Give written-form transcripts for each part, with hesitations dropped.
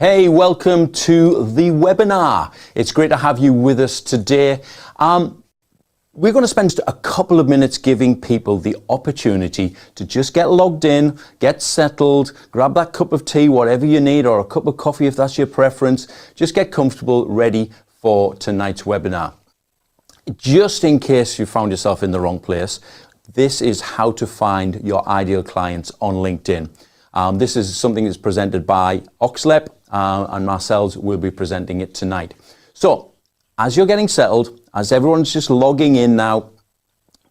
Hey, welcome to the webinar. It's great to have you with us today. We're going to spend a couple of minutes giving people the opportunity to just get logged in, get settled, grab that cup of tea, whatever you need, or a cup of coffee if that's your preference. Just get comfortable, ready for tonight's webinar. Just in case you found yourself in the wrong place, this is how to find your ideal clients on LinkedIn. This is something that's presented by Oxlep, and Marcel's will be presenting it tonight. So, as you're getting settled, as everyone's just logging in now,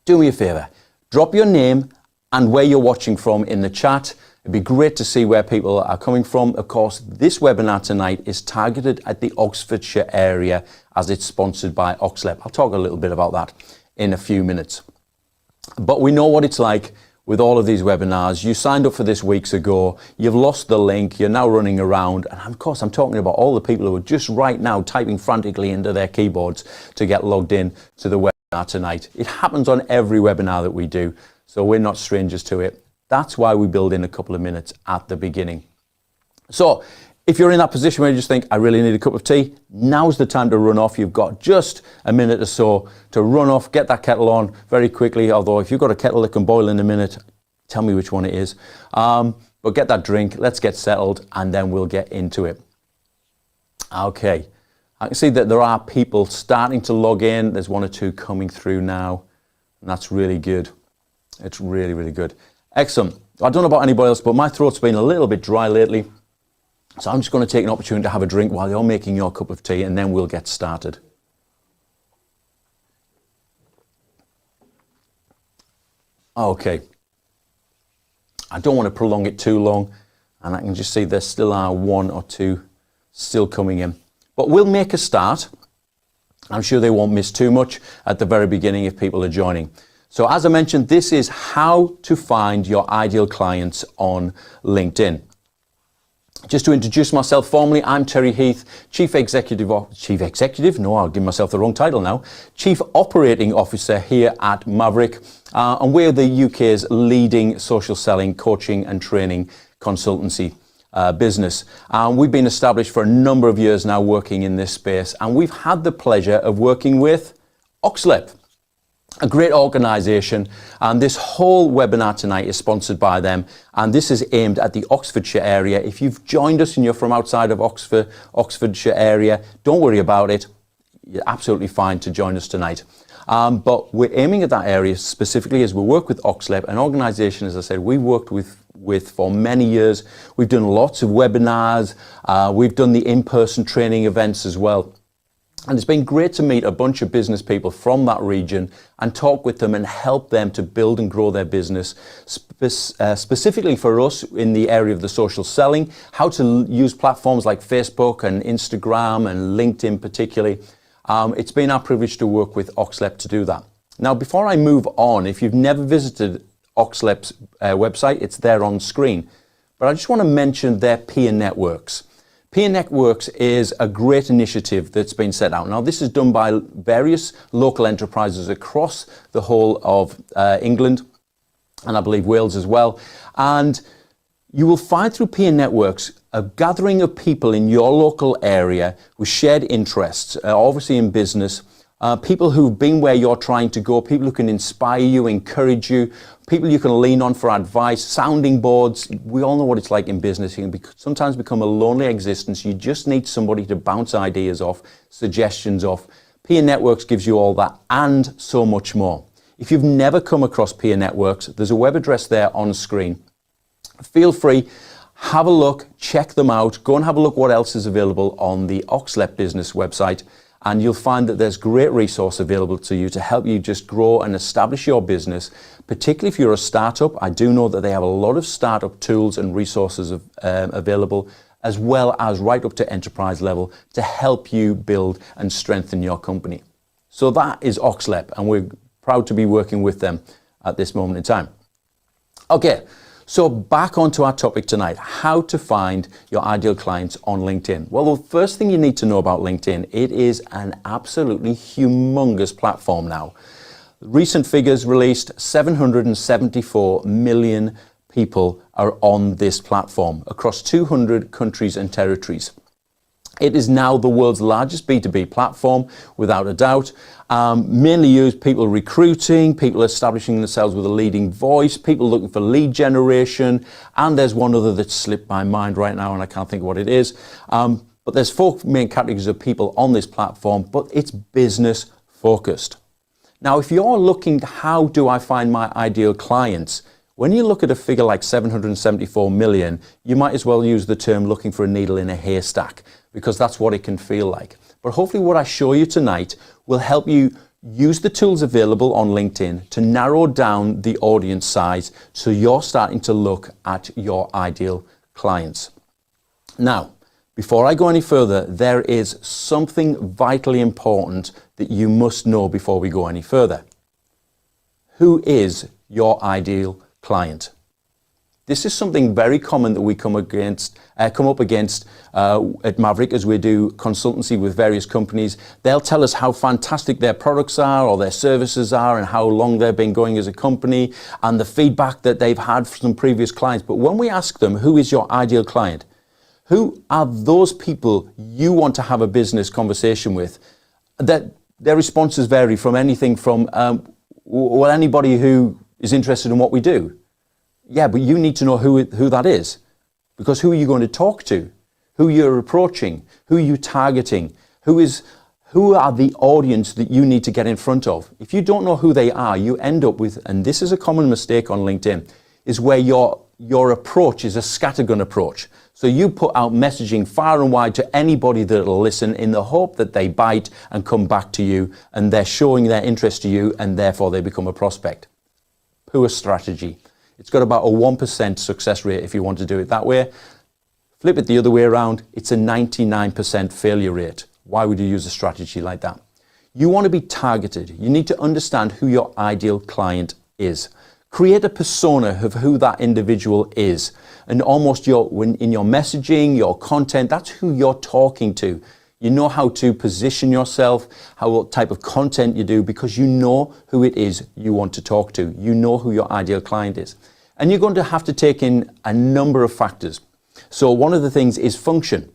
do me a favor, drop your name and where you're watching from in the chat. It'd be great to see where people are coming from. Of course, this webinar tonight is targeted at the Oxfordshire area as it's sponsored by Oxlep. I'll talk a little bit about that in a few minutes. But we know what it's like with all of these webinars. You signed up for this weeks ago, you've lost the link, you're now running around, and of course I'm talking about all the people who are just right now typing frantically into their keyboards to get logged in to the webinar tonight. It happens on every webinar that we do, so we're not strangers to it. That's why we build in a couple of minutes at the beginning. So if you're in that position where you just think, I really need a cup of tea, now's the time to run off. You've got just a minute or so to run off, get that kettle on very quickly. Although if you've got a kettle that can boil in a minute, tell me which one it is. But get that drink, let's get settled, and then we'll get into it. Okay, I can see that there are people starting to log in. There's one or two coming through now, and that's really good. It's really, really good. Excellent. I don't know about anybody else, but my throat's been a little bit dry lately. So I'm just going to take an opportunity to have a drink while you're making your cup of tea, and then we'll get started. Okay. I don't want to prolong it too long, and I can just see there still are one or two still coming in. But we'll make a start. I'm sure they won't miss too much at the very beginning if people are joining. So as I mentioned, this is how to find your ideal clients on LinkedIn. Just to introduce myself formally, I'm Terry Heath, Chief Operating Officer here at Maverick, and we're the UK's leading social selling, coaching and training consultancy business. We've been established for a number of years now working in this space, and we've had the pleasure of working with Oxlep, a great organisation, and this whole webinar tonight is sponsored by them, and this is aimed at the Oxfordshire area. If you've joined us and you're from outside of Oxfordshire area, don't worry about it. You're absolutely fine to join us tonight. But we're aiming at that area specifically as we work with Oxlep, an organisation, as I said, we've worked with for many years. We've done lots of webinars. We've done the in-person training events as well. And it's been great to meet a bunch of business people from that region and talk with them and help them to build and grow their business, specifically for us in the area of the social selling, how to use platforms like Facebook and Instagram and LinkedIn particularly. It's been our privilege to work with Oxlep to do that. Now, before I move on, if you've never visited Oxlep's website, it's there on screen. But I just want to mention their peer networks. Peer Networks is a great initiative that's been set out. Now, this is done by various local enterprises across the whole of England, and I believe Wales as well. And you will find through peer networks a gathering of people in your local area with shared interests, obviously in business, people who've been where you're trying to go, people who can inspire you, encourage you, people you can lean on for advice, sounding boards. We all know what it's like in business. You can sometimes become a lonely existence. You just need somebody to bounce ideas off, suggestions off. Peer Networks gives you all that and so much more. If you've never come across Peer Networks, there's a web address there on screen. Feel free, have a look, check them out, go and have a look what else is available on the Oxlep business website. And you'll find that there's great resource available to you to help you just grow and establish your business, particularly if you're a startup. I do know that they have a lot of startup tools and resources available, as well as right up to enterprise level to help you build and strengthen your company. So that is Oxlep, and we're proud to be working with them at this moment in time. Okay. So back onto our topic tonight, how to find your ideal clients on LinkedIn. Well, the first thing you need to know about LinkedIn, it is an absolutely humongous platform now. Recent figures released, 774 million people are on this platform across 200 countries and territories. It is now the world's largest B2B platform, without a doubt. Mainly used people recruiting, people establishing themselves with a leading voice, people looking for lead generation, and there's one other that slipped my mind right now and I can't think of what it is. But there's 4 main categories of people on this platform, but it's business focused. Now, if you're looking, how do I find my ideal clients? When you look at a figure like 774 million, you might as well use the term looking for a needle in a haystack, because that's what it can feel like. But hopefully what I show you tonight will help you use the tools available on LinkedIn to narrow down the audience size so you're starting to look at your ideal clients. Now, before I go any further, there is something vitally important that you must know before we go any further. Who is your ideal client? This is something very common that we come up against at Maverick as we do consultancy with various companies. They'll tell us how fantastic their products are or their services are and how long they've been going as a company and the feedback that they've had from previous clients. But when we ask them, who is your ideal client? Who are those people you want to have a business conversation with? That their responses vary from anything from, well, anybody who is interested in what we do. Yeah, but you need to know who that is, because who are you going to talk to? Who you're approaching? Who are you targeting? Who are the audience that you need to get in front of? If you don't know who they are, you end up with, and this is a common mistake on LinkedIn, is where your approach is a scattergun approach. So you put out messaging far and wide to anybody that'll listen in the hope that they bite and come back to you and they're showing their interest to you and therefore they become a prospect. Poor strategy. It's got about a 1% success rate if you want to do it that way. Flip it the other way around, it's a 99% failure rate. Why would you use a strategy like that? You want to be targeted. You need to understand who your ideal client is. Create a persona of who that individual is. And almost in your messaging, your content, that's who you're talking to. You know how to position yourself, what type of content you do, because you know who it is you want to talk to. You know who your ideal client is. And you're going to have to take in a number of factors. So one of the things is function.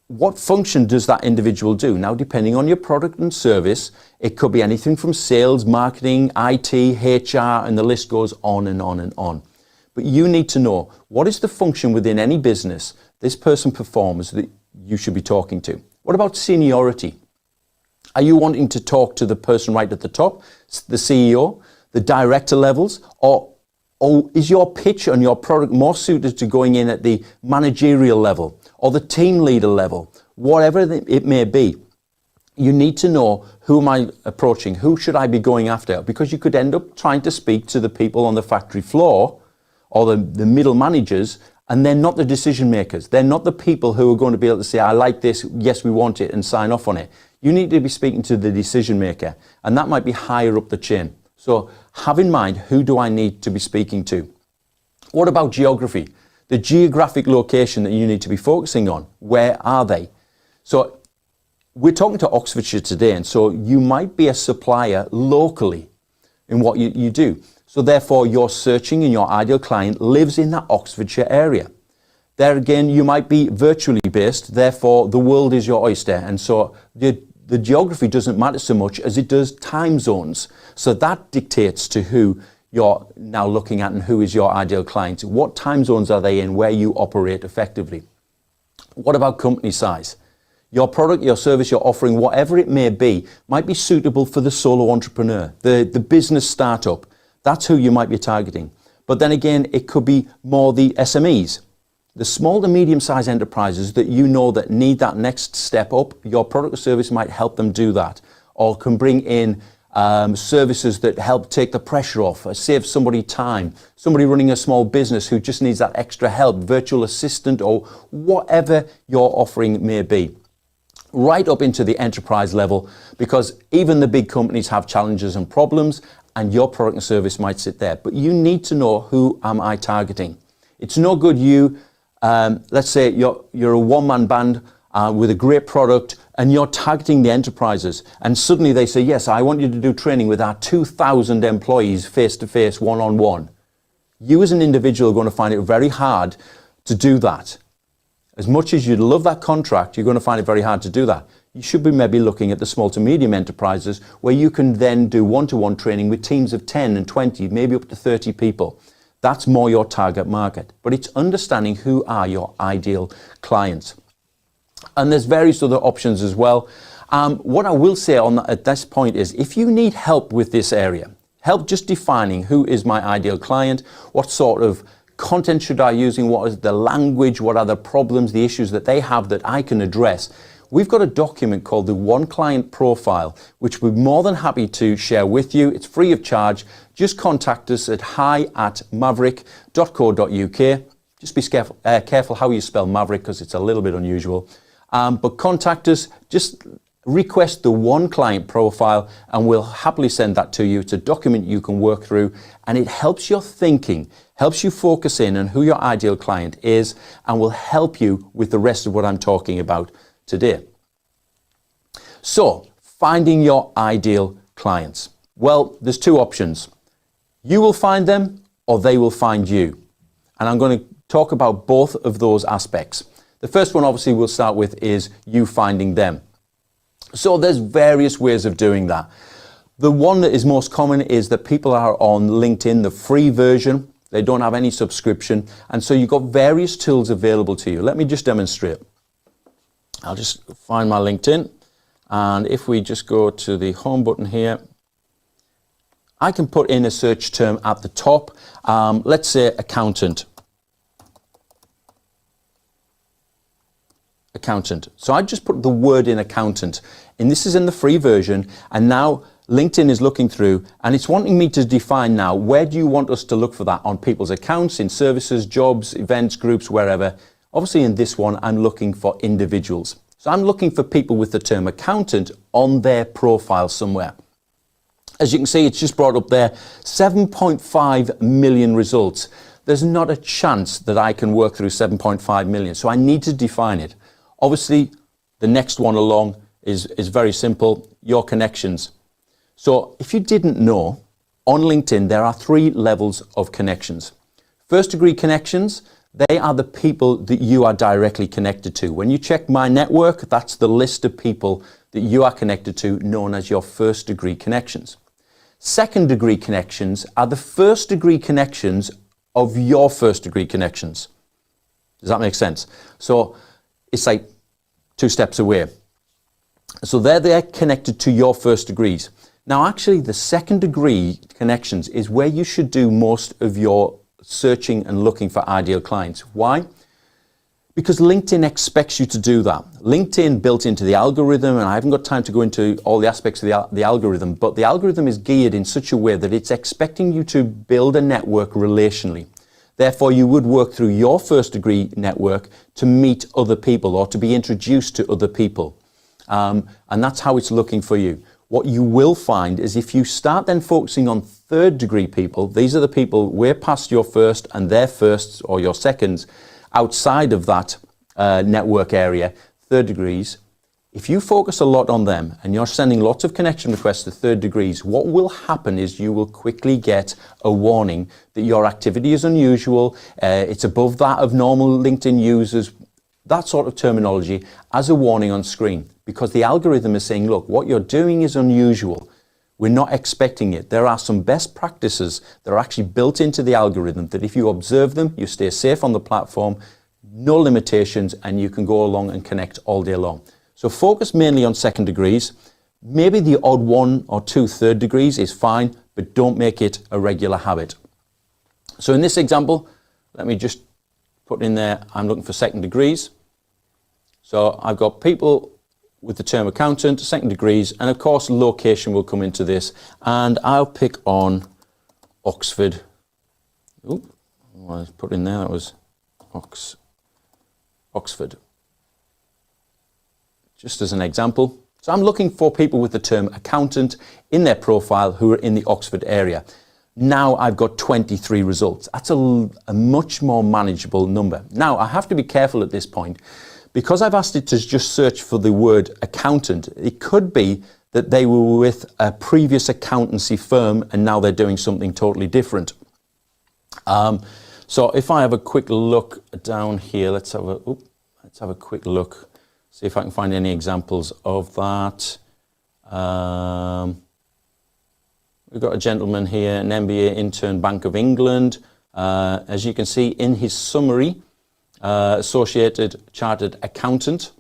What function does that individual do? Now, depending on your product and service, it could be anything from sales, marketing, IT, HR, and the list goes on and on and on. But you need to know, what is the function within any business this person performs that you should be talking to? What about seniority? Are you wanting to talk to the person right at the top, the CEO, the director levels, or is your pitch on your product more suited to going in at the managerial level or the team leader level, whatever it may be? You need to know, who am I approaching? Who should I be going after? Because you could end up trying to speak to the people on the factory floor or the middle managers, and they're not the decision makers. They're not the people who are going to be able to say, I like this, yes, we want it, and sign off on it. You need to be speaking to the decision maker, and that might be higher up the chain. So have in mind, who do I need to be speaking to? What about geography? The geographic location that you need to be focusing on, where are they? So we're talking to Oxfordshire today, and so you might be a supplier locally in what you do. So therefore, you're searching and your ideal client lives in that Oxfordshire area. There again, you might be virtually based, therefore the world is your oyster. And so the geography doesn't matter so much as it does time zones. So that dictates to who you're now looking at and who is your ideal client. What time zones are they in where you operate effectively? What about company size? Your product, your service, your offering, whatever it may be, might be suitable for the solo entrepreneur, the business startup. That's who you might be targeting. But then again, it could be more the SMEs, the small to medium-sized enterprises that you know that need that next step up. Your product or service might help them do that, or can bring in services that help take the pressure off, save somebody time, somebody running a small business who just needs that extra help, virtual assistant, or whatever your offering may be. Right up into the enterprise level, because even the big companies have challenges and problems, and your product and service might sit there. But you need to know, who am I targeting? It's no good let's say you're a one-man band with a great product and you're targeting the enterprises, and suddenly they say, yes, I want you to do training with our 2,000 employees face-to-face, one-on-one. You as an individual are going to find it very hard to do that. As much as you'd love that contract, you're going to find it very hard to do that. You should be maybe looking at the small to medium enterprises where you can then do one-to-one training with teams of 10 and 20, maybe up to 30 people. That's more your target market. But it's understanding who are your ideal clients. And there's various other options as well. What I will say at this point is if you need help with this area, help just defining who is my ideal client, what sort of content should I use, what is the language, what are the problems, the issues that they have that I can address. We've got a document called the One Client Profile, which we're more than happy to share with you. It's free of charge. Just contact us at hi@maverick.co.uk. Just be careful how you spell Maverick because it's a little bit unusual. But contact us, just request the One Client Profile and we'll happily send that to you. It's a document you can work through and it helps your thinking, helps you focus in on who your ideal client is and will help you with the rest of what I'm talking about today. So, finding your ideal clients. Well, there's two options. You will find them or they will find you. And I'm going to talk about both of those aspects. The first one obviously we'll start with is you finding them. So there's various ways of doing that. The one that is most common is that people are on LinkedIn, the free version. They don't have any subscription. And so you've got various tools available to you. Let me just demonstrate. I'll just find my LinkedIn. And if we just go to the home button here, I can put in a search term at the top. Let's say accountant. Accountant. So I just put the word in accountant, and this is in the free version, and now LinkedIn is looking through and it's wanting me to define now where do you want us to look for that on people's accounts, in services, jobs, events, groups, wherever. Obviously in this one I'm looking for individuals. So I'm looking for people with the term accountant on their profile somewhere. As you can see, it's just brought up there 7.5 million results. There's not a chance that I can work through 7.5 million, so I need to define it. Obviously, the next one along is very simple, your connections. So if you didn't know, on LinkedIn, there are 3 levels of connections. First degree connections, they are the people that you are directly connected to. When you check my network, that's the list of people that you are connected to, known as your first degree connections. Second degree connections are the first degree connections of your first degree connections. Does that make sense? So it's like 2 steps away. So they're connected to your first degrees. Now actually the second degree connections is where you should do most of your searching and looking for ideal clients. Why? Because LinkedIn expects you to do that. LinkedIn built into the algorithm, and I haven't got time to go into all the aspects of the algorithm, but the algorithm is geared in such a way that it's expecting you to build a network relationally. Therefore, you would work through your first degree network to meet other people or to be introduced to other people. And that's how it's looking for you. What you will find is if you start then focusing on third degree people, these are the people way past your first and their firsts or your seconds, outside of that network area, third degrees. If you focus a lot on them and you're sending lots of connection requests to third degrees, what will happen is you will quickly get a warning that your activity is unusual, it's above that of normal LinkedIn users, that sort of terminology, as a warning on screen. Because the algorithm is saying, look, what you're doing is unusual. We're not expecting it. There are some best practices that are actually built into the algorithm that if you observe them, you stay safe on the platform, no limitations, and you can go along and connect all day long. So focus mainly on second degrees. Maybe the odd 1 or 2 third degrees is fine, but don't make it a regular habit. So in this example, let me just put in there, I'm looking for second degrees. So I've got people with the term accountant, second degrees, and of course location will come into this, and I'll pick on Oxford. Oop, what I put in there, that was Oxford. Just as an example. So I'm looking for people with the term accountant in their profile who are in the Oxford area. Now I've got 23 results. That's a much more manageable number. Now I have to be careful at this point. Because I've asked it to just search for the word accountant, it could be that they were with a previous accountancy firm and now they're doing something totally different. So if I have a quick look down here, let's have a quick look, see if I can find any examples of that. We've got a gentleman here, an MBA intern, Bank of England. As you can see in his summary, Associated Chartered Accountant.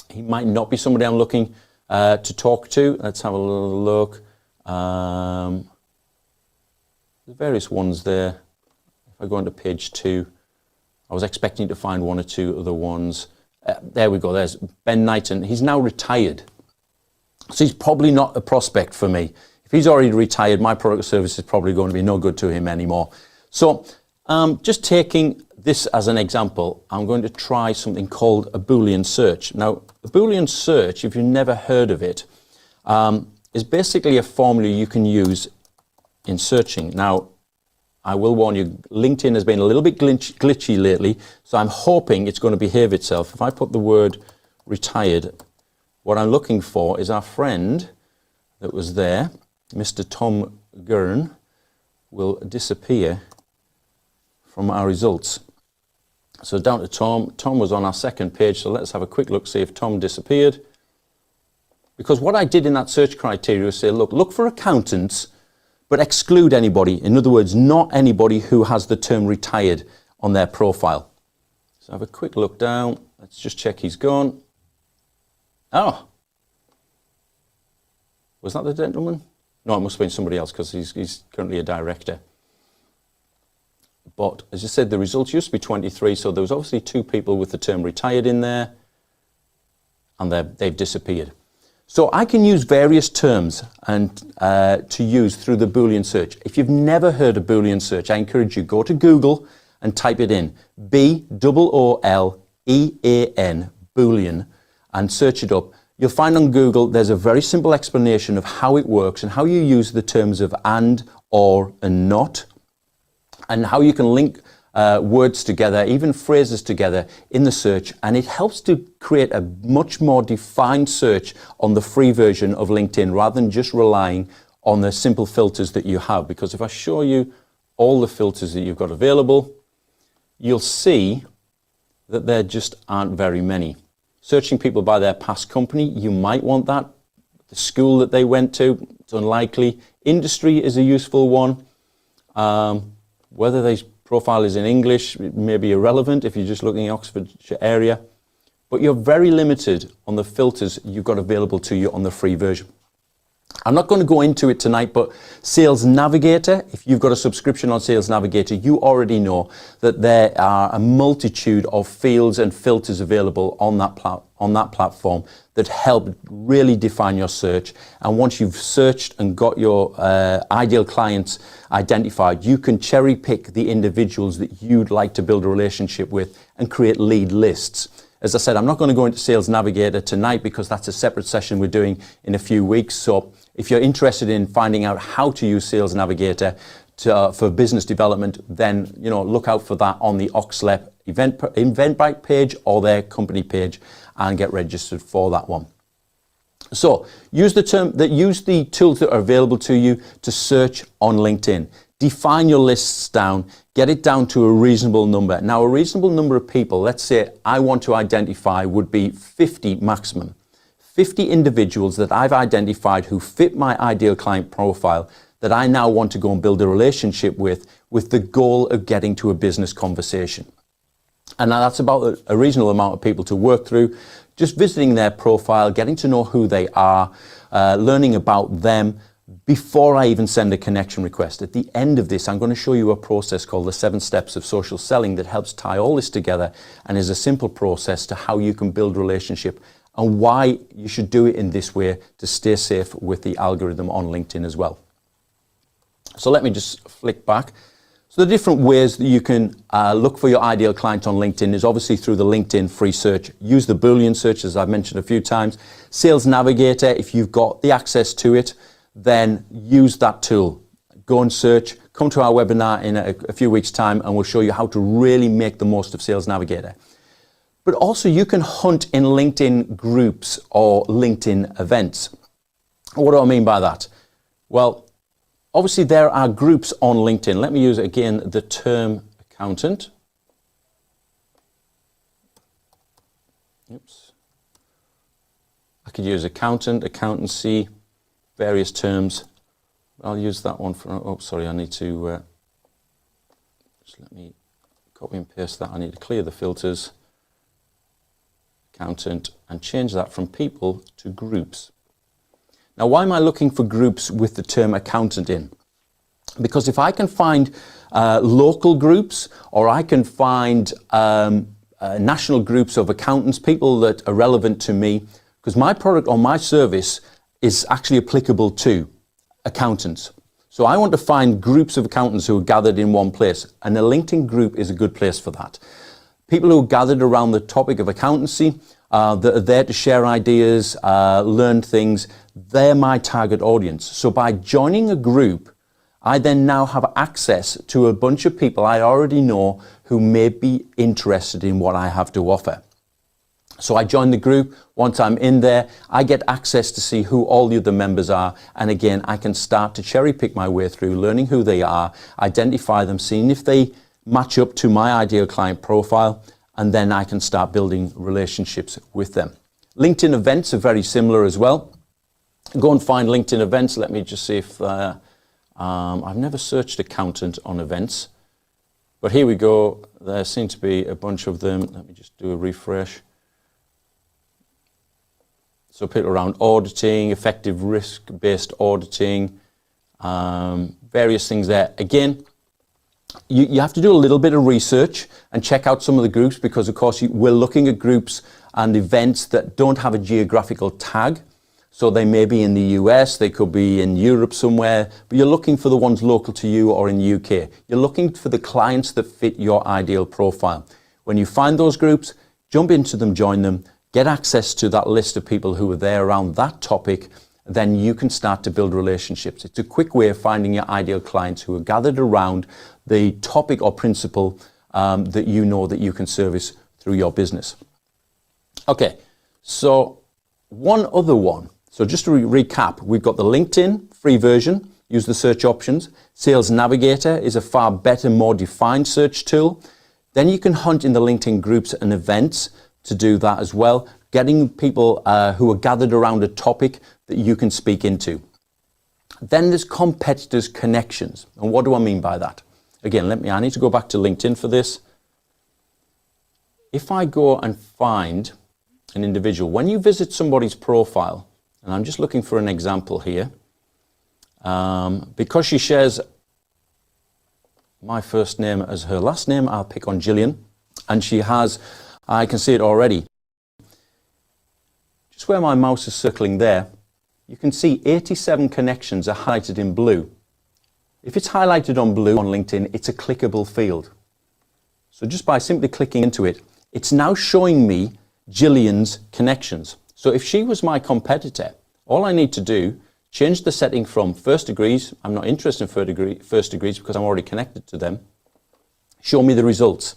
He might not be somebody I'm looking to talk to. Let's have a little look. There's various ones there. If I go into page 2, I was expecting to find one or two other ones. There we go, there's Ben Knighton. He's now retired. So he's probably not a prospect for me. If he's already retired, my product or service is probably going to be no good to him anymore. So just taking this as an example, I'm going to try something called a Boolean search. Now, a Boolean search, if you've never heard of it, is basically a formula you can use in searching. Now, I will warn you, LinkedIn has been a little bit glitchy lately, so I'm hoping it's going to behave itself. If I put the word retired, what I'm looking for is our friend that was there, Mr. Tom Gurn, will disappear from our results. So down to Tom. Tom was on our second page, so let's have a quick look, see if Tom disappeared. Because what I did in that search criteria was say, look for accountants, but exclude anybody. In other words, not anybody who has the term retired on their profile. So have a quick look down. Let's just check he's gone. Oh. Was that the gentleman? No, it must have been somebody else because he's currently a director. But as I said, the results used to be 23, so there was obviously 2 people with the term retired in there, and they've disappeared. So I can use various terms and to use through the Boolean search. If you've never heard of Boolean search, I encourage you, go to Google and type it in, B-O-O-L-E-A-N, Boolean, and search it up. You'll find on Google there's a very simple explanation of how it works and how you use the terms of and, or, and not, and how you can link words together, even phrases together in the search, and it helps to create a much more defined search on the free version of LinkedIn rather than just relying on the simple filters that you have. Because if I show you all the filters that you've got available, you'll see that there just aren't very many. Searching people by their past company, you might want that. The school that they went to, it's unlikely. Industry is a useful one. Whether their profile is in English, it may be irrelevant if you're just looking at Oxfordshire area. But you're very limited on the filters you've got available to you on the free version. I'm not going to go into it tonight, but Sales Navigator, if you've got a subscription on Sales Navigator, you already know that there are a multitude of fields and filters available on that platform that help really define your search. And once you've searched and got your ideal clients identified, you can cherry pick the individuals that you'd like to build a relationship with and create lead lists. As I said, I'm not going to go into Sales Navigator tonight because that's a separate session we're doing in a few weeks. So if you're interested in finding out how to use Sales Navigator for business development, then look out for that on the Oxlep Eventbrite page or their company page and get registered for that one. So use the tools that are available to you to search on LinkedIn. Define your lists down, get it down to a reasonable number. Now, a reasonable number of people, let's say I want to identify, would be 50 maximum. 50 individuals that I've identified who fit my ideal client profile that I now want to go and build a relationship with the goal of getting to a business conversation. And now that's about a reasonable amount of people to work through, just visiting their profile, getting to know who they are, learning about them, before I even send a connection request. At the end of this, I'm going to show you a process called the 7 steps of social selling that helps tie all this together and is a simple process to how you can build relationship and why you should do it in this way to stay safe with the algorithm on LinkedIn as well. So let me just flick back. So the different ways that you can look for your ideal client on LinkedIn is obviously through the LinkedIn free search. Use the Boolean search, as I've mentioned a few times. Sales Navigator, if you've got the access to it, then use that tool. Go and search, come to our webinar in a few weeks' time and we'll show you how to really make the most of Sales Navigator. But also you can hunt in LinkedIn groups or LinkedIn events. What do I mean by that? Well, Obviously, there are groups on LinkedIn. Let me use again the term accountant. Oops. I could use accountant, accountancy, various terms. I'll use that one for, oh, sorry, I need to, just let me copy and paste that. I need to clear the filters, accountant, and change that from people to groups. Now, why am I looking for groups with the term accountant in? Because if I can find local groups, or I can find national groups of accountants, people that are relevant to me, because my product or my service is actually applicable to accountants. So I want to find groups of accountants who are gathered in one place, and a LinkedIn group is a good place for that. People who are gathered around the topic of accountancy, that are there to share ideas, learn things, they're my target audience. So by joining a group, I then now have access to a bunch of people I already know who may be interested in what I have to offer. So I join the group. Once I'm in there, I get access to see who all the other members are. And again, I can start to cherry pick my way through, learning who they are, identify them, seeing if they match up to my ideal client profile, and then I can start building relationships with them. LinkedIn events are very similar as well. Go and find LinkedIn events. Let me just see if, I've never searched accountant on events, but here we go. There seem to be a bunch of them. Let me just do a refresh. So people around auditing, effective risk-based auditing, various things there. Again, you have to do a little bit of research and check out some of the groups, because of course we're looking at groups and events that don't have a geographical tag. So they may be in the US, they could be in Europe somewhere, but you're looking for the ones local to you or in the UK. You're looking for the clients that fit your ideal profile. When you find those groups, jump into them, join them, get access to that list of people who are there around that topic, then you can start to build relationships. It's a quick way of finding your ideal clients who are gathered around the topic or principle that you know that you can service through your business. Okay, so one other one. So just to recap, we've got the LinkedIn free version, use the search options. Sales Navigator is a far better, more defined search tool. Then you can hunt in the LinkedIn groups and events to do that as well, getting people who are gathered around a topic that you can speak into. Then there's competitors' connections. And what do I mean by that? Again, I need to go back to LinkedIn for this. If I go and find an individual, when you visit somebody's profile, and I'm just looking for an example here, because she shares my first name as her last name, I'll pick on Gillian, and she has, I can see it already. Just where my mouse is circling there, you can see 87 connections are highlighted in blue. If it's highlighted on blue on LinkedIn, it's a clickable field. So just by simply clicking into it, it's now showing me Gillian's connections. So if she was my competitor, all I need to do, change the setting from first degrees, I'm not interested in first degrees because I'm already connected to them, show me the results.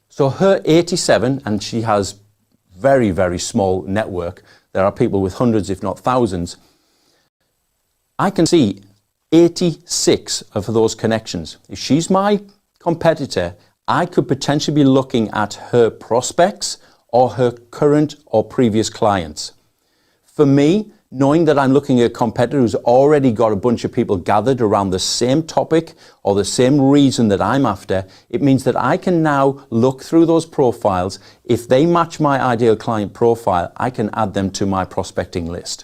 So her 87, and she has very, very small network, there are people with hundreds if not thousands, I can see 86 of those connections. If she's my competitor, I could potentially be looking at her prospects or her current or previous clients. For me, knowing that I'm looking at a competitor who's already got a bunch of people gathered around the same topic or the same reason that I'm after, it means that I can now look through those profiles. If they match my ideal client profile, I can add them to my prospecting list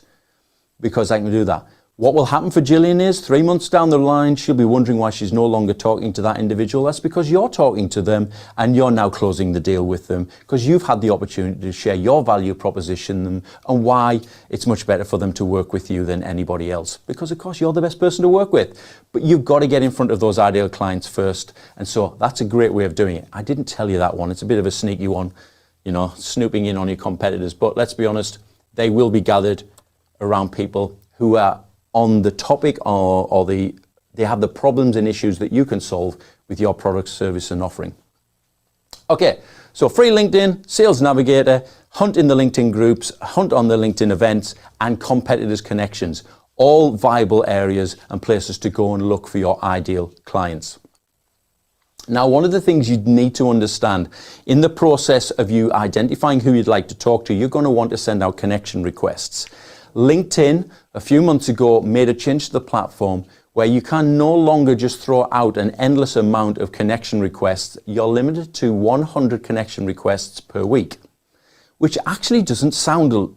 because I can do that. What will happen for Gillian is 3 months down the line, she'll be wondering why she's no longer talking to that individual. That's because you're talking to them and you're now closing the deal with them because you've had the opportunity to share your value proposition and why it's much better for them to work with you than anybody else. Because of course you're the best person to work with, but you've got to get in front of those ideal clients first. And so that's a great way of doing it. I didn't tell you that one. It's a bit of a sneaky one, you know, snooping in on your competitors. But let's be honest, they will be gathered around people who are on the topic or they have the problems and issues that you can solve with your product, service and offering. Okay, so free LinkedIn, Sales Navigator, hunt in the LinkedIn groups, hunt on the LinkedIn events and competitors connections. All viable areas and places to go and look for your ideal clients. Now, one of the things you need to understand in the process of you identifying who you'd like to talk to, you're going to want to send out connection requests. LinkedIn, a few months ago, made a change to the platform where you can no longer just throw out an endless amount of connection requests. You're limited to 100 connection requests per week, which actually doesn't sound,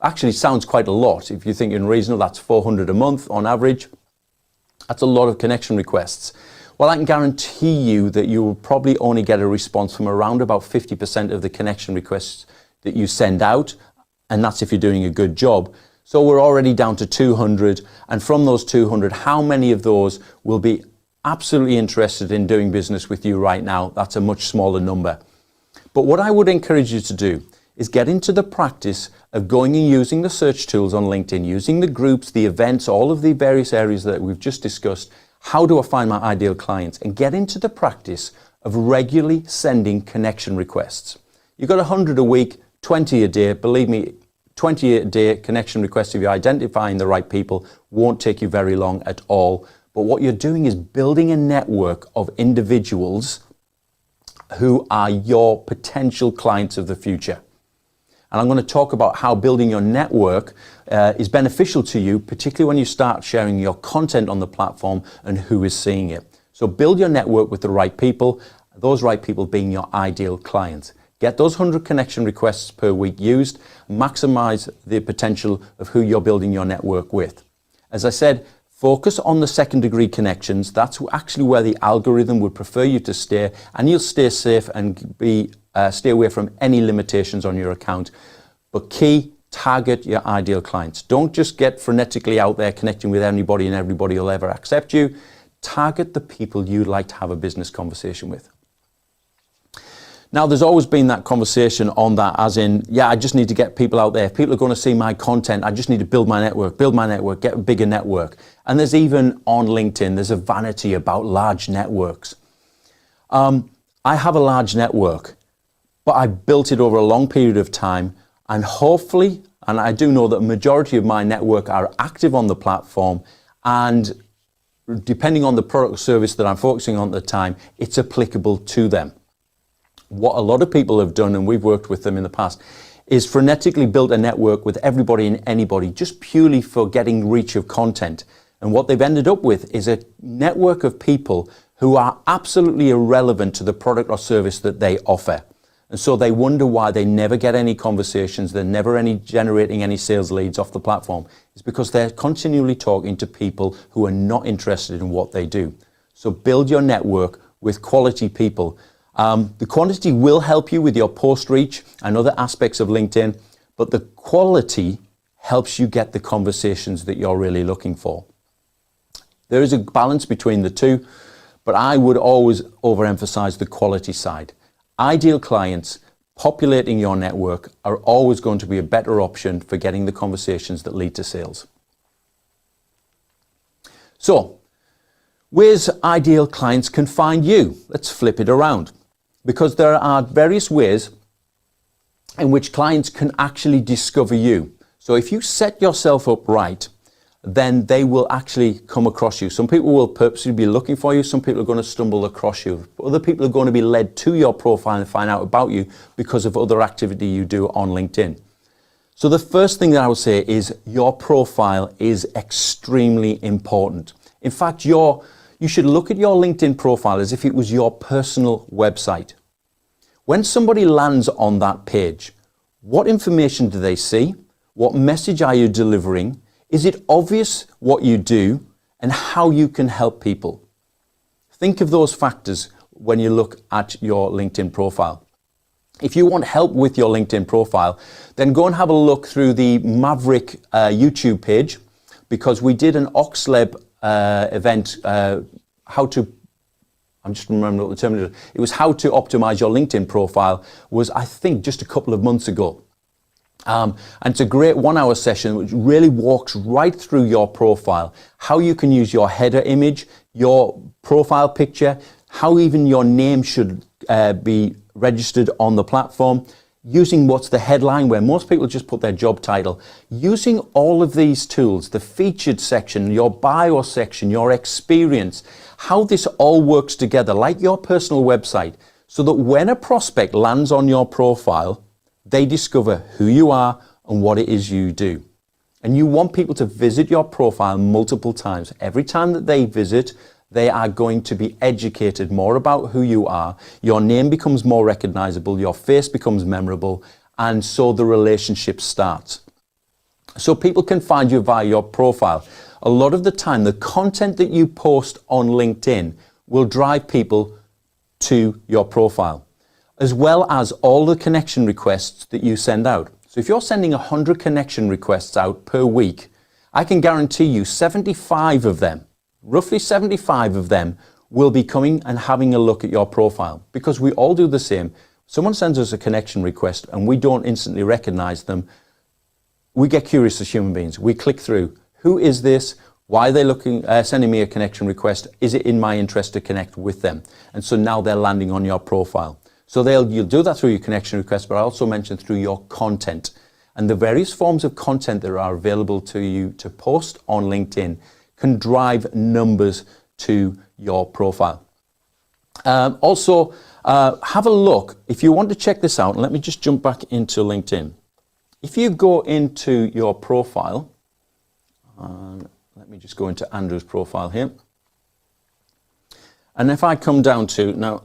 actually sounds quite a lot. If you think in reasonable, that's 400 a month on average. That's a lot of connection requests. Well, I can guarantee you that you will probably only get a response from around about 50% of the connection requests that you send out, and that's if you're doing a good job. So we're already down to 200, and from those 200, how many of those will be absolutely interested in doing business with you right now? That's a much smaller number. But what I would encourage you to do is get into the practice of going and using the search tools on LinkedIn, using the groups, the events, all of the various areas that we've just discussed. How do I find my ideal clients? And get into the practice of regularly sending connection requests. You've got 100 a week, 20 a day. Believe me, 20 a day connection requests, if you're identifying the right people, won't take you very long at all. But what you're doing is building a network of individuals who are your potential clients of the future. And I'm going to talk about how building your network is beneficial to you, particularly when you start sharing your content on the platform and who is seeing it. So build your network with the right people, those right people being your ideal clients. Get those 100 connection requests per week used, maximize the potential of who you're building your network with. As I said, focus on the second degree connections. That's actually where the algorithm would prefer you to stay, and you'll stay safe and stay away from any limitations on your account. But key, target your ideal clients. Don't just get frenetically out there connecting with anybody and everybody will ever accept you. Target the people you'd like to have a business conversation with. Now, there's always been that conversation on that, as in, yeah, I just need to get people out there. If people are going to see my content, I just need to build my network, get a bigger network. And there's even on LinkedIn, there's a vanity about large networks. I have a large network, but I built it over a long period of time, and hopefully, and I do know that a majority of my network are active on the platform, and depending on the product or service that I'm focusing on at the time, it's applicable to them. What a lot of people have done, and we've worked with them in the past, is frenetically built a network with everybody and anybody just purely for getting reach of content. And what they've ended up with is a network of people who are absolutely irrelevant to the product or service that they offer. And so they wonder why they never get any conversations, they're never generating any sales leads off the platform. It's because they're continually talking to people who are not interested in what they do. So build your network with quality people. The quantity will help you with your post reach and other aspects of LinkedIn, but the quality helps you get the conversations that you're really looking for. There is a balance between the two, but I would always overemphasize the quality side. Ideal clients populating your network are always going to be a better option for getting the conversations that lead to sales. So, ways ideal clients can find you. Let's flip it around, because there are various ways in which clients can actually discover you. So if you set yourself up right, then they will actually come across you. Some people will purposely be looking for you. Some people are going to stumble across you. Other people are going to be led to your profile and find out about you because of other activity you do on LinkedIn. So the first thing that I would say is your profile is extremely important. In fact, you should look at your LinkedIn profile as if it was your personal website. When somebody lands on that page, what information do they see? What message are you delivering? Is it obvious what you do and how you can help people? Think of those factors when you look at your LinkedIn profile. If you want help with your LinkedIn profile, then go and have a look through the Maverick YouTube page, because we did an Oxlab event, I'm just remembering what the term is. It was how to optimize your LinkedIn profile, was I think just a couple of months ago. And it's a great 1 hour session which really walks right through your profile, how you can use your header image, your profile picture, how even your name should be registered on the platform. using what's the headline, where most people just put their job title, using all of these tools, the featured section, your bio section, your experience, how this all works together like your personal website, so that when a prospect lands on your profile, they discover who you are and what it is you do. And you want people to visit your profile multiple times. Every time that they visit, they are going to be educated more about who you are. Your name becomes more recognizable, your face becomes memorable, and so the relationship starts. So people can find you via your profile. A lot of the time, the content that you post on LinkedIn will drive people to your profile, as well as all the connection requests that you send out. So if you're sending 100 connection requests out per week, I can guarantee you 75 of them, roughly 75 of them, will be coming and having a look at your profile, because we all do the same. Someone sends us a connection request and we don't instantly recognize them. We get curious as human beings. We click through. Who is this? Why are they sending me a connection request? Is it in my interest to connect with them? And so now they're landing on your profile. So you'll do that through your connection request, but I also mentioned through your content. And the various forms of content that are available to you to post on LinkedIn can drive numbers to your profile. Also, have a look. If you want to check this out, and let me just jump back into LinkedIn. If you go into your profile, let me just go into Andrew's profile here. And if I come down to, now,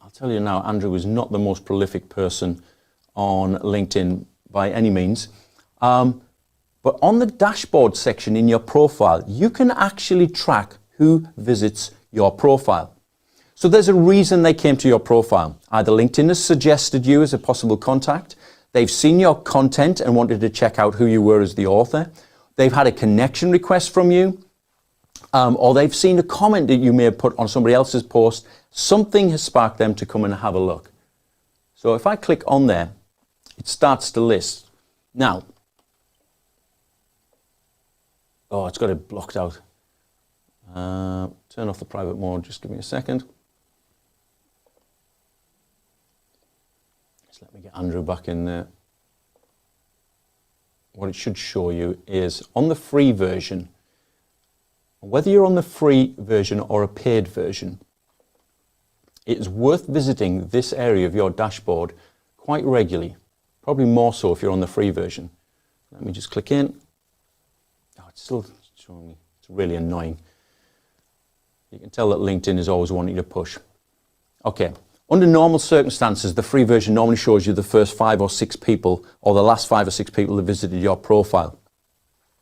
I'll tell you now, Andrew is not the most prolific person on LinkedIn by any means. But on the dashboard section in your profile, you can actually track who visits your profile. So there's a reason they came to your profile. Either LinkedIn has suggested you as a possible contact, they've seen your content and wanted to check out who you were as the author, they've had a connection request from you, or they've seen a comment that you may have put on somebody else's post. Something has sparked them to come and have a look. So if I click on there, it starts to list. Now, oh, it's got it blocked out. Turn off the private mode, just give me a second. Just let me get Andrew back in there. What it should show you is on the free version, whether you're on the free version or a paid version, it's worth visiting this area of your dashboard quite regularly, probably more so if you're on the free version. Let me just click in. Oh, it's still showing me. It's really annoying. You can tell that LinkedIn is always wanting to push. Okay. Under normal circumstances, the free version normally shows you the first 5 or 6 people, or the last 5 or 6 people that visited your profile.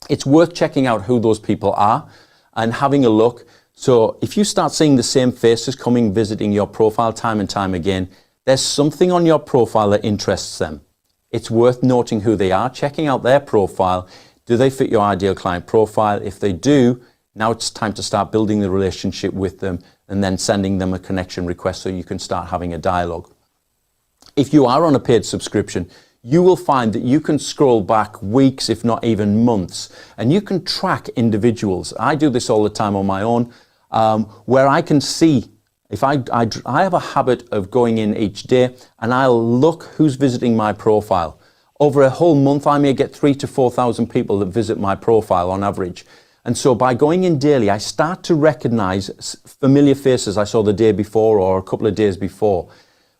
It's worth checking out who those people are and having a look. So if you start seeing the same faces coming, visiting your profile time and time again, there's something on your profile that interests them. It's worth noting who they are, checking out their profile. Do they fit your ideal client profile? If they do, now it's time to start building the relationship with them and then sending them a connection request so you can start having a dialogue. If you are on a paid subscription, you will find that you can scroll back weeks, if not even months, and you can track individuals. I do this all the time on my own, where I can see, if I have a habit of going in each day and I'll look who's visiting my profile. Over a whole month, I may get 3,000 to 4,000 people that visit my profile on average. And so by going in daily, I start to recognize familiar faces I saw the day before or a couple of days before.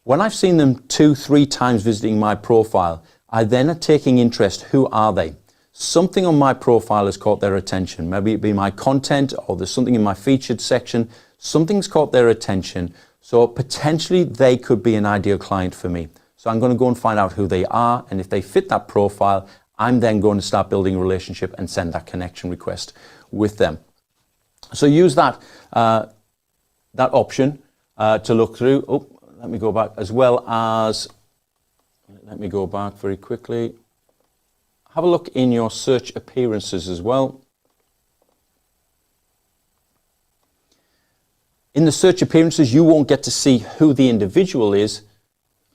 When I've seen them 2-3 times visiting my profile, I then are taking interest. Who are they? Something on my profile has caught their attention. Maybe it be my content, or there's something in my featured section. Something's caught their attention. So potentially they could be an ideal client for me. So I'm going to go and find out who they are. And if they fit that profile, I'm then going to start building a relationship and send that connection request with them. So use that option to look through. Oh, let me go back, as well as, let me go back very quickly. Have a look in your search appearances as well. In the search appearances, you won't get to see who the individual is.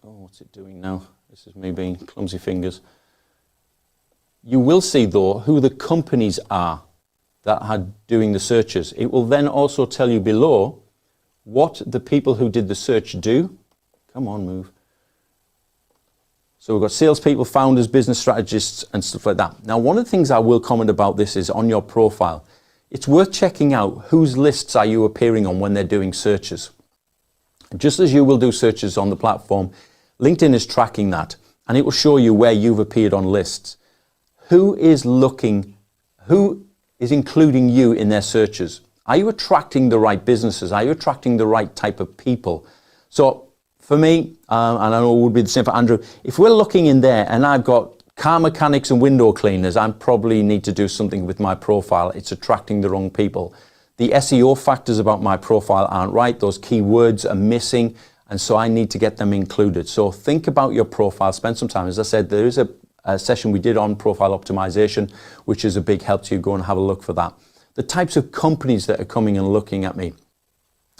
Oh, what's it doing now? This is me being clumsy fingers. You will see, though, who the companies are that are doing the searches. It will then also tell you below what the people who did the search do. Come on, move. So we've got salespeople, founders, business strategists, and stuff like that. Now, one of the things I will comment about this is on your profile, it's worth checking out whose lists are you appearing on when they're doing searches. Just as you will do searches on the platform, LinkedIn is tracking that, and it will show you where you've appeared on lists. Who is including you in their searches? Are you attracting the right businesses? Are you attracting the right type of people? So for me, and I know it would be the same for Andrew, if we're looking in there and I've got car mechanics and window cleaners, I probably need to do something with my profile. It's attracting the wrong people. The SEO factors about my profile aren't right. Those keywords are missing, and so I need to get them included. So think about your profile, spend some time. As I said, there is a session we did on profile optimization, which is a big help to you. Go and have a look for that. The types of companies that are coming and looking at me.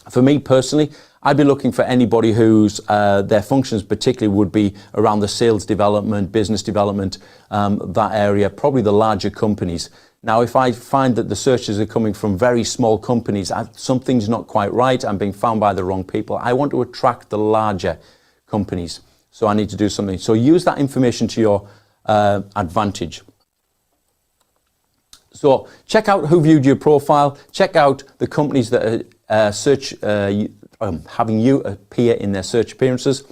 For me personally, I'd be looking for anybody whose their functions particularly would be around the sales development, business development, that area, probably the larger companies. Now, if I find that the searches are coming from very small companies, something's not quite right, I'm being found by the wrong people, I want to attract the larger companies. So I need to do something. So use that information to your advantage. So check out who viewed your profile, check out the companies that are having you appear in their search appearances,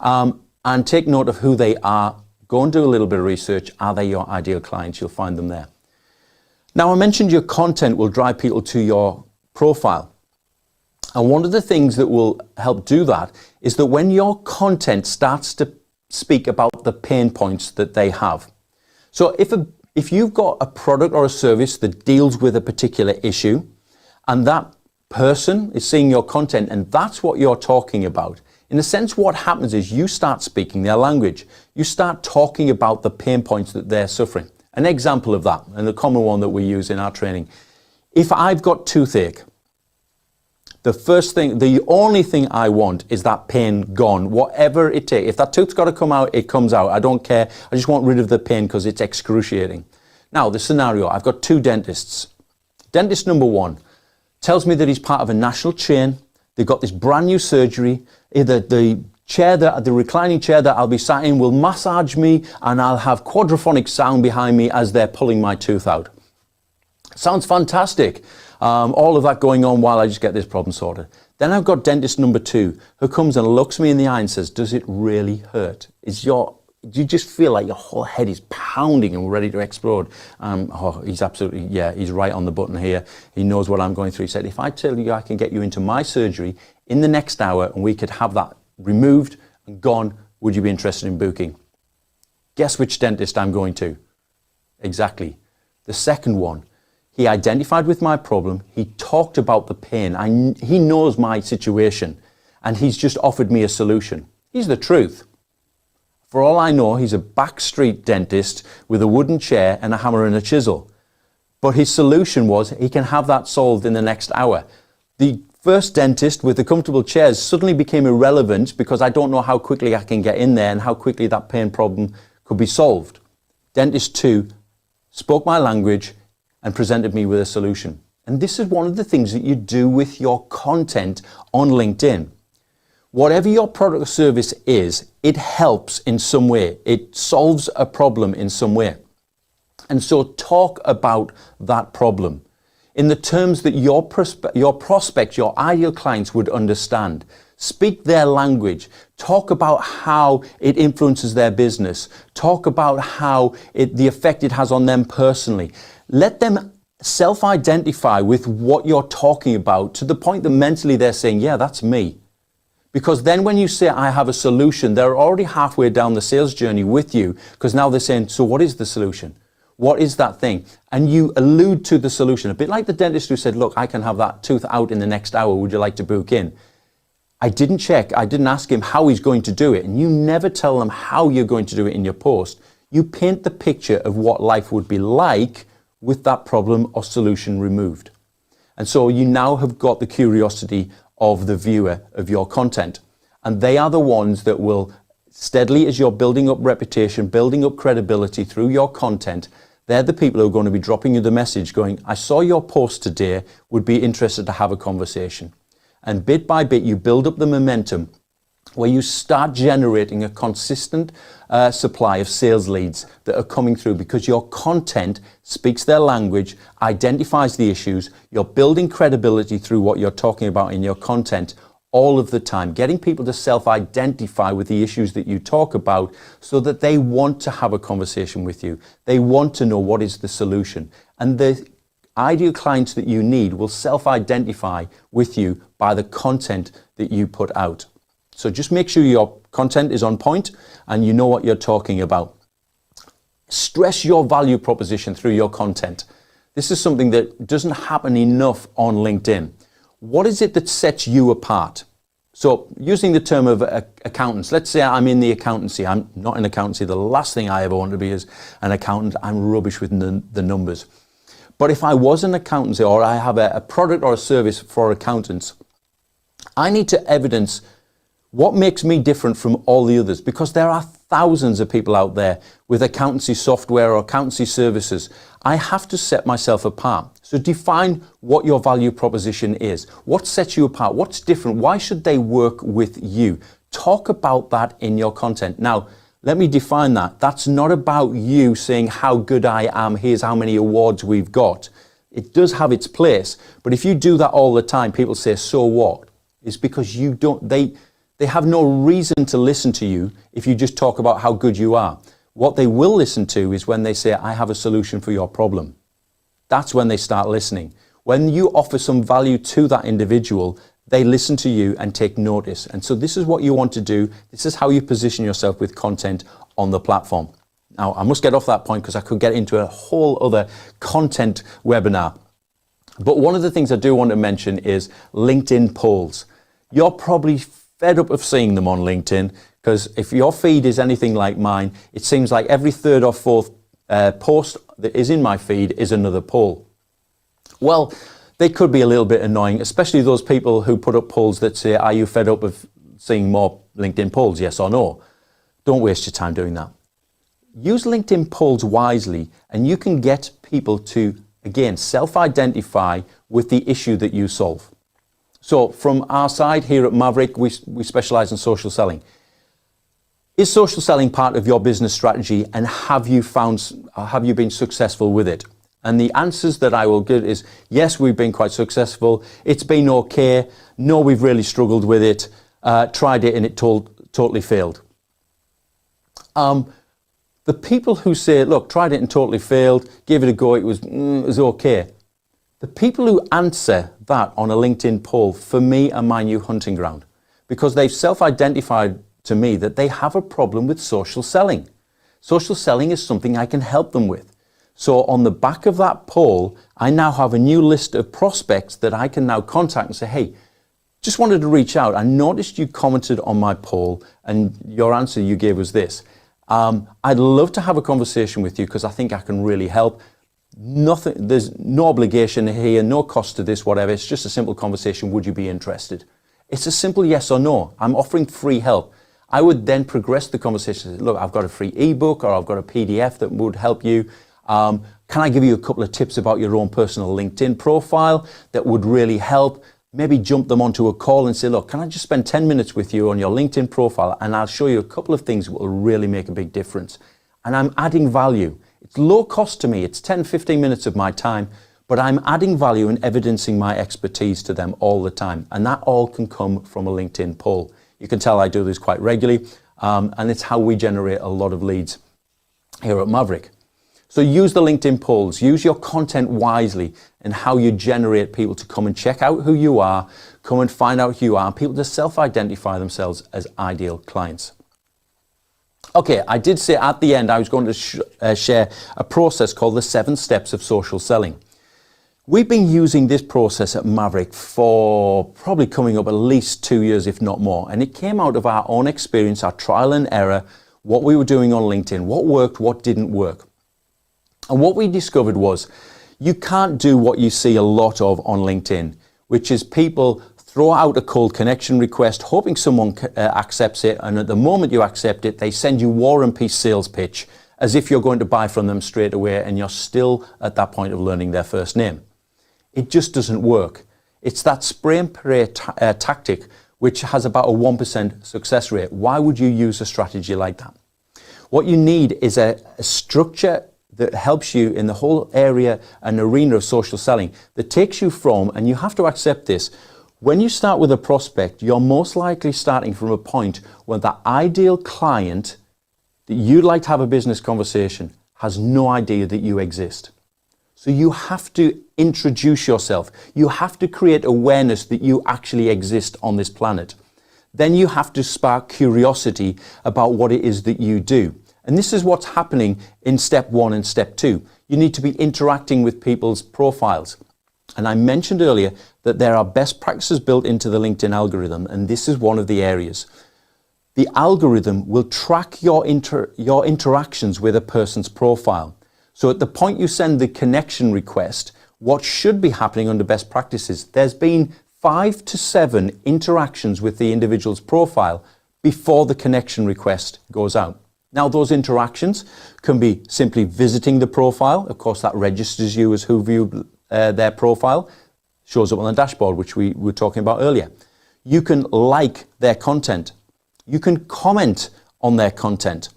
and take note of who they are. Go and do a little bit of research. Are they your ideal clients? You'll find them there. Now, I mentioned your content will drive people to your profile. And one of the things that will help do that is that when your content starts to speak about the pain points that they have. So if you've got a product or a service that deals with a particular issue, and that person is seeing your content and that's what you're talking about, in a sense, what happens is you start speaking their language. You start talking about the pain points that they're suffering. An example of that, and a common one that we use in our training. If I've got toothache, the only thing I want is that pain gone, whatever it takes. If that tooth's got to come out, it comes out. I don't care. I just want rid of the pain because it's excruciating. Now, the scenario, I've got two dentists. Dentist number one tells me that he's part of a national chain. They've got this brand new surgery. The reclining chair that I'll be sat in will massage me, and I'll have quadraphonic sound behind me as they're pulling my tooth out. Sounds fantastic. All of that going on while I just get this problem sorted. Then I've got dentist number two who comes and looks me in the eye and says, does it really hurt? Do you just feel like your whole head is pounding and ready to explode? He's absolutely, he's right on the button here. He knows what I'm going through. He said, if I tell you I can get you into my surgery in the next hour and we could have that removed and gone, would you be interested in booking? Guess which dentist I'm going to? Exactly. The second one. He identified with my problem. He talked about the pain. He knows my situation, and he's just offered me a solution. He's the truth. For all I know, he's a backstreet dentist with a wooden chair and a hammer and a chisel. But his solution was he can have that solved in the next hour. The first dentist with the comfortable chairs suddenly became irrelevant because I don't know how quickly I can get in there and how quickly that pain problem could be solved. Dentist 2 spoke my language and presented me with a solution. And this is one of the things that you do with your content on LinkedIn. Whatever your product or service is, it helps in some way. It solves a problem in some way. And so talk about that problem in the terms that your prospects, your ideal clients would understand. Speak their language. Talk about how it influences their business. Talk about how the effect it has on them personally. Let them self-identify with what you're talking about to the point that mentally they're saying, yeah, that's me. Because then when you say, I have a solution, they're already halfway down the sales journey with you, because now they're saying, so what is the solution? What is that thing? And you allude to the solution, a bit like the dentist who said, look, I can have that tooth out in the next hour. Would you like to book in? I didn't ask him how he's going to do it. And you never tell them how you're going to do it in your post. You paint the picture of what life would be like with that problem or solution removed. And so you now have got the curiosity of the viewer of your content. And they are the ones that will steadily, as you're building up reputation, building up credibility through your content, they're the people who are going to be dropping you the message going, I saw your post today, would be interested to have a conversation. And bit by bit, you build up the momentum where you start generating a consistent supply of sales leads that are coming through because your content speaks their language, identifies the issues, you're building credibility through what you're talking about in your content all of the time, getting people to self-identify with the issues that you talk about so that they want to have a conversation with you. They want to know what is the solution. And the ideal clients that you need will self-identify with you by the content that you put out. So just make sure your content is on point and you know what you're talking about. Stress your value proposition through your content. This is something that doesn't happen enough on LinkedIn. What is it that sets you apart? So using the term of accountants, let's say I'm in the accountancy. I'm not in accountancy. The last thing I ever want to be is an accountant. I'm rubbish with the numbers. But if I was an accountancy or I have a product or a service for accountants, I need to evidence what makes me different from all the others, because there are thousands of people out there with accountancy software or accountancy services. I have to set myself apart. So define what your value proposition is. What sets you apart? What's different? Why should they work with you? Talk about that in your content. Now, let me define that. That's not about you saying how good I am. Here's how many awards we've got. It does have its place. But if you do that all the time, people say, so what? It's because you don't, they have no reason to listen to you if you just talk about how good you are. What they will listen to is when they say, I have a solution for your problem. That's when they start listening. When you offer some value to that individual, they listen to you and take notice. And so this is what you want to do. This is how you position yourself with content on the platform. Now, I must get off that point because I could get into a whole other content webinar. But one of the things I do want to mention is LinkedIn polls. You're probably fed up of seeing them on LinkedIn, because if your feed is anything like mine, it seems like every third or fourth post that is in my feed is another poll. Well, they could be a little bit annoying, especially those people who put up polls that say, are you fed up of seeing more LinkedIn polls, yes or no? Don't waste your time doing that. Use LinkedIn polls wisely, and you can get people to, again, self-identify with the issue that you solve. So from our side here at Maverick, we specialize in social selling. Is social selling part of your business strategy, and have you been successful with it? And the answers that I will give is, yes, we've been quite successful. It's been okay. No, we've really struggled with it. Tried it and it totally failed. The people who say, look, tried it and totally failed, gave it a go, it was okay. The people who answer that on a LinkedIn poll, for me, are my new hunting ground, because they've self-identified to me that they have a problem with social selling. Social selling is something I can help them with. So on the back of that poll, I now have a new list of prospects that I can now contact and say, hey, just wanted to reach out. I noticed you commented on my poll and your answer you gave was this. I'd love to have a conversation with you because I think I can really help. There's no obligation here, no cost to this, whatever. It's just a simple conversation. Would you be interested? It's a simple yes or no. I'm offering free help. I would then progress the conversation. Look, I've got a free ebook or I've got a PDF that would help you. Can I give you a couple of tips about your own personal LinkedIn profile that would really help? Maybe jump them onto a call and say, look, can I just spend 10 minutes with you on your LinkedIn profile, and I'll show you a couple of things that will really make a big difference. And I'm adding value. It's low cost to me. It's 10, 15 minutes of my time, but I'm adding value and evidencing my expertise to them all the time. And that all can come from a LinkedIn poll. You can tell I do this quite regularly, and it's how we generate a lot of leads here at Maverick. So use the LinkedIn polls, use your content wisely in how you generate people to come and check out who you are, come and find out who you are, people to self-identify themselves as ideal clients. Okay, I did say at the end I was going to share a process called the 7 steps of social selling. We've been using this process at Maverick for probably coming up at least 2 years, if not more. And it came out of our own experience, our trial and error, what we were doing on LinkedIn, what worked, what didn't work. And what we discovered was you can't do what you see a lot of on LinkedIn, which is people throw out a cold connection request, hoping someone accepts it. And at the moment you accept it, they send you War and Peace sales pitch as if you're going to buy from them straight away. And you're still at that point of learning their first name. It just doesn't work. It's that spray and pray tactic which has about a 1% success rate. Why would you use a strategy like that? What you need is a structure that helps you in the whole area and arena of social selling that takes you from, and you have to accept this, when you start with a prospect, you're most likely starting from a point where the ideal client that you'd like to have a business conversation has no idea that you exist. So you have to introduce yourself. You have to create awareness that you actually exist on this planet. Then you have to spark curiosity about what it is that you do. And this is what's happening in step 1 and step 2. You need to be interacting with people's profiles. And I mentioned earlier that there are best practices built into the LinkedIn algorithm, and this is one of the areas. The algorithm will track your interactions with a person's profile. So at the point you send the connection request, what should be happening under best practices, there's been 5 to 7 interactions with the individual's profile before the connection request goes out. Now, those interactions can be simply visiting the profile. Of course, that registers you as who viewed their profile, shows up on the dashboard, which we were talking about earlier. You can like their content. You can comment on their content.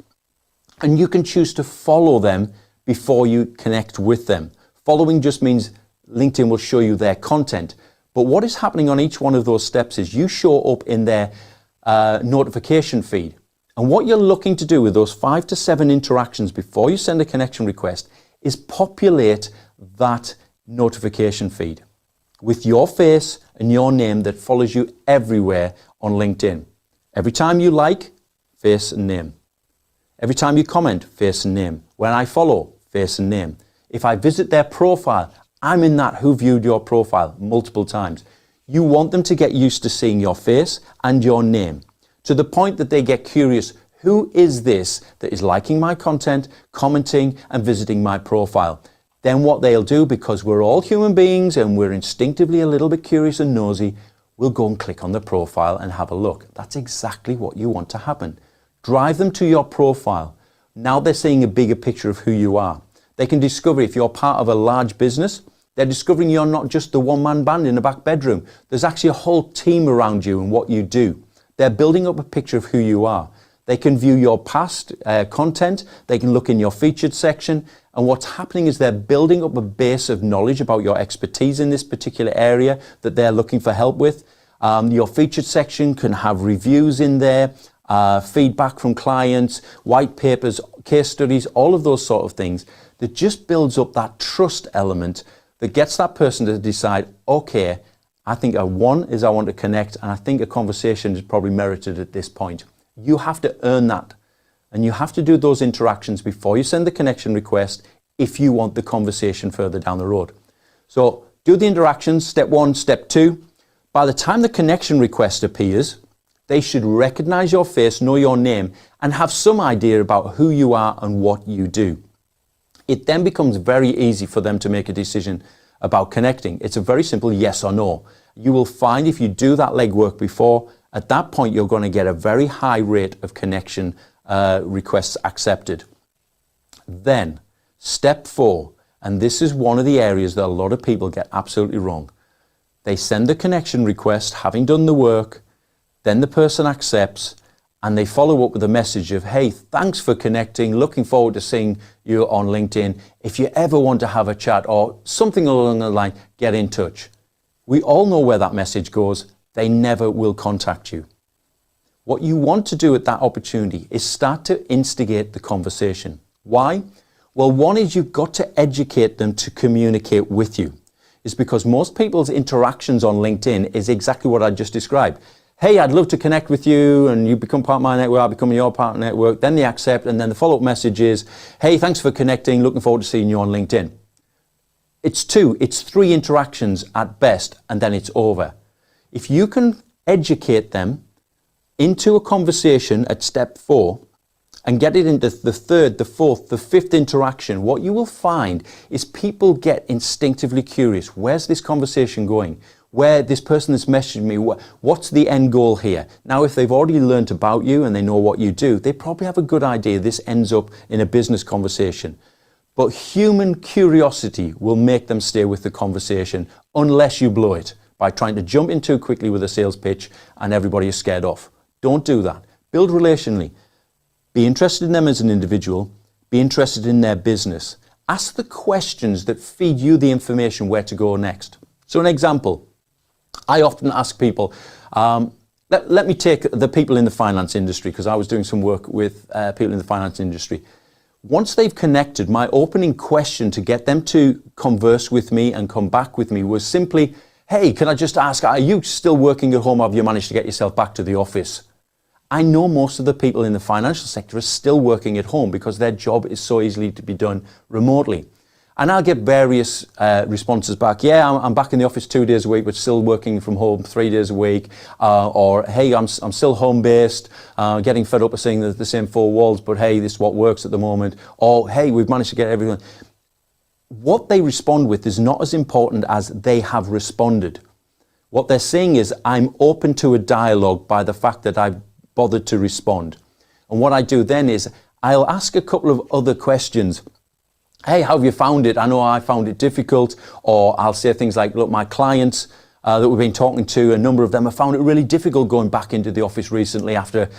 And you can choose to follow them before you connect with them. Following just means LinkedIn will show you their content. But what is happening on each one of those steps is you show up in their notification feed. And what you're looking to do with those 5 to 7 interactions before you send a connection request is populate that notification feed with your face and your name that follows you everywhere on LinkedIn. Every time you like, face and name. Every time you comment, face and name. When I follow, face and name. If I visit their profile, I'm in that who viewed your profile multiple times. You want them to get used to seeing your face and your name, to the point that they get curious, who is this that is liking my content, commenting and visiting my profile? Then what they'll do, because we're all human beings and we're instinctively a little bit curious and nosy, we'll go and click on the profile and have a look. That's exactly what you want to happen. Drive them to your profile. Now they're seeing a bigger picture of who you are. They can discover if you're part of a large business, they're discovering you're not just the one-man band in a back bedroom. There's actually a whole team around you and what you do. They're building up a picture of who you are. They can view your past content. They can look in your featured section. And what's happening is they're building up a base of knowledge about your expertise in this particular area that they're looking for help with. Your featured section can have reviews in there, feedback from clients, white papers, case studies, all of those sort of things that just builds up that trust element that gets that person to decide, okay, I think I want to connect, and I think a conversation is probably merited at this point. You have to earn that. And you have to do those interactions before you send the connection request if you want the conversation further down the road. So do the interactions, step 1, step 2. By the time the connection request appears, they should recognize your face, know your name, and have some idea about who you are and what you do. It then becomes very easy for them to make a decision about connecting. It's a very simple yes or no. You will find if you do that legwork before, at that point you're going to get a very high rate of connection requests accepted. Then, step 4, and this is one of the areas that a lot of people get absolutely wrong. They send the connection request, having done the work, then the person accepts, and they follow up with a message of, hey, thanks for connecting, looking forward to seeing you on LinkedIn. If you ever want to have a chat or something along the line, get in touch. We all know where that message goes. They never will contact you. What you want to do at that opportunity is start to instigate the conversation. Why? Well, one is you've got to educate them to communicate with you. It's because most people's interactions on LinkedIn is exactly what I just described. Hey, I'd love to connect with you, and you become part of my network, I'll become your part of the network. Then they accept, and then the follow-up message is, hey, thanks for connecting, looking forward to seeing you on LinkedIn. It's 3 interactions at best, and then it's over. If you can educate them into a conversation at step 4 and get it into the 3rd, the 4th, the 5th interaction, what you will find is people get instinctively curious. Where's this conversation going? Where this person that's messaged me, what's the end goal here? Now, if they've already learned about you and they know what you do, they probably have a good idea this ends up in a business conversation. But human curiosity will make them stay with the conversation unless you blow it by trying to jump in too quickly with a sales pitch and everybody is scared off. Don't do that. Build relationally. Be interested in them as an individual. Be interested in their business. Ask the questions that feed you the information where to go next. So an example, I often ask people, let me take the people in the finance industry, because I was doing some work with people in the finance industry. Once they've connected, my opening question to get them to converse with me and come back with me was simply, hey, can I just ask, are you still working at home or have you managed to get yourself back to the office? I know most of the people in the financial sector are still working at home because their job is so easily to be done remotely. And I'll get various responses back. Yeah, I'm back in the office 2 days a week, but still working from home 3 days a week. Or, hey, I'm still home-based, getting fed up of seeing the same four walls, but hey, this is what works at the moment. Or, hey, we've managed to get everything. What they respond with is not as important as they have responded. What they're saying is, I'm open to a dialogue by the fact that I've bothered to respond. And what I do then is, I'll ask a couple of other questions. Hey, how have you found it? I know I found it difficult. Or I'll say things like, look, my clients that we've been talking to, a number of them have found it really difficult going back into the office recently after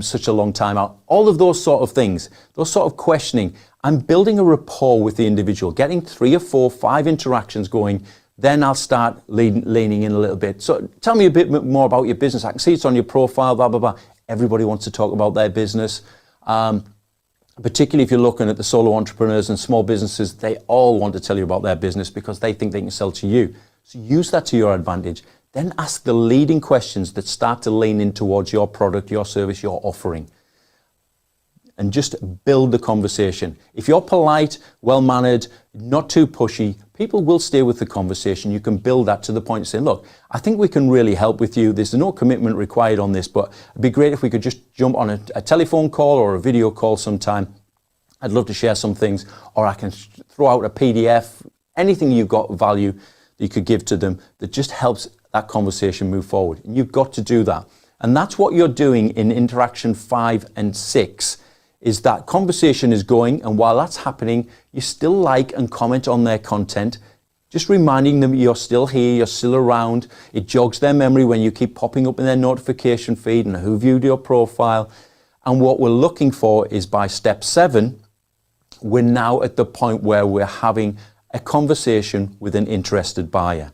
such a long time out. All of those sort of things, those sort of questioning. I'm building a rapport with the individual, getting 3 or 4, 5 interactions going. Then I'll start leaning in a little bit. So tell me a bit more about your business. I can see it's on your profile, blah, blah, blah. Everybody wants to talk about their business. Particularly if you're looking at the solo entrepreneurs and small businesses, they all want to tell you about their business because they think they can sell to you. So use that to your advantage. Then ask the leading questions that start to lean in towards your product, your service, your offering. And just build the conversation. If you're polite, well-mannered, not too pushy, people will stay with the conversation. You can build that to the point of saying, look, I think we can really help with you. There's no commitment required on this, but it'd be great if we could just jump on a telephone call or a video call sometime. I'd love to share some things, or I can throw out a PDF, anything you've got value that you could give to them that just helps that conversation move forward. And you've got to do that. And that's what you're doing in interaction 5 and 6. Is that conversation is going, and while that's happening, you still like and comment on their content, just reminding them you're still here, you're still around. It jogs their memory when you keep popping up in their notification feed and who viewed your profile. And what we're looking for is by step 7, we're now at the point where we're having a conversation with an interested buyer.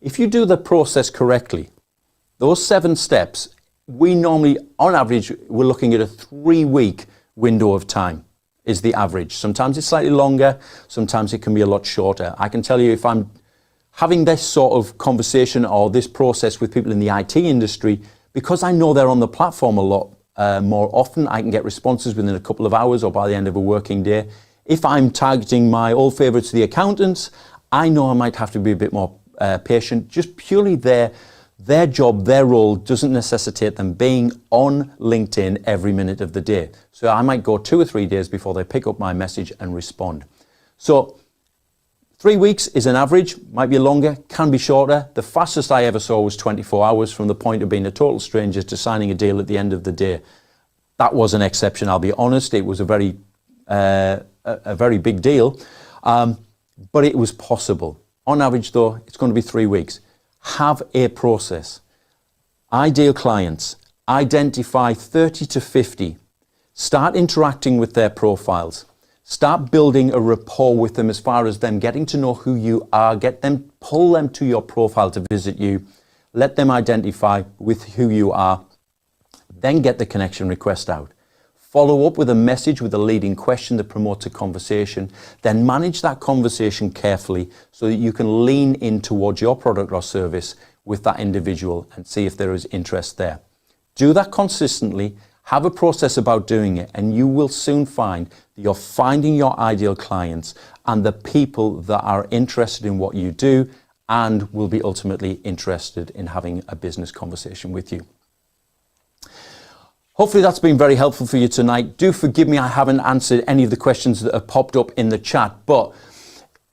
If you do the process correctly, those 7 steps, we normally, on average, we're looking at a 3-week window of time is the average. Sometimes it's slightly longer, sometimes it can be a lot shorter. I can tell you if I'm having this sort of conversation or this process with people in the IT industry, because I know they're on the platform a lot more often, I can get responses within a couple of hours or by the end of a working day. If I'm targeting my old favorites, the accountants, I know I might have to be a bit more patient. Just purely their job, their role doesn't necessitate them being on LinkedIn every minute of the day. So I might go 2 or 3 days before they pick up my message and respond. So 3 weeks is an average, might be longer, can be shorter. The fastest I ever saw was 24 hours from the point of being a total stranger to signing a deal at the end of the day. That was an exception, I'll be honest. It was a very big deal, but it was possible. On average though, it's going to be 3 weeks. Have a process. Ideal clients. Identify 30 to 50. Start interacting with their profiles. Start building a rapport with them as far as them getting to know who you are. Pull them to your profile to visit you. Let them identify with who you are. Then get the connection request out. Follow up with a message with a leading question that promotes a conversation. Then manage that conversation carefully so that you can lean in towards your product or service with that individual and see if there is interest there. Do that consistently. Have a process about doing it, and you will soon find that you're finding your ideal clients and the people that are interested in what you do and will be ultimately interested in having a business conversation with you. Hopefully that's been very helpful for you tonight. Do forgive me, I haven't answered any of the questions that have popped up in the chat, but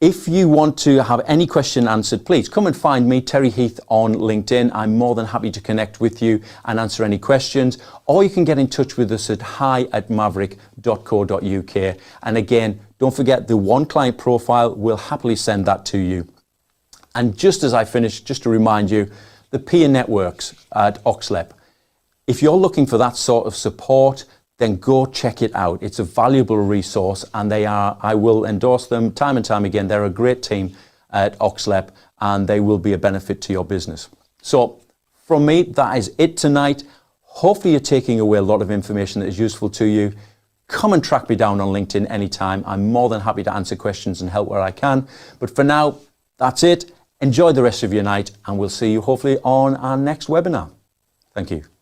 if you want to have any question answered, please come and find me, Terry Heath, on LinkedIn. I'm more than happy to connect with you and answer any questions, or you can get in touch with us at hi@maverick.co.uk. And again, don't forget the one client profile, we'll happily send that to you. And just as I finish, just to remind you, the peer networks at Oxlep, if you're looking for that sort of support, then go check it out. It's a valuable resource, and I will endorse them time and time again. They're a great team at Oxlep, and they will be a benefit to your business. So from me, that is it tonight. Hopefully you're taking away a lot of information that is useful to you. Come and track me down on LinkedIn anytime. I'm more than happy to answer questions and help where I can. But for now, that's it. Enjoy the rest of your night, and we'll see you hopefully on our next webinar. Thank you.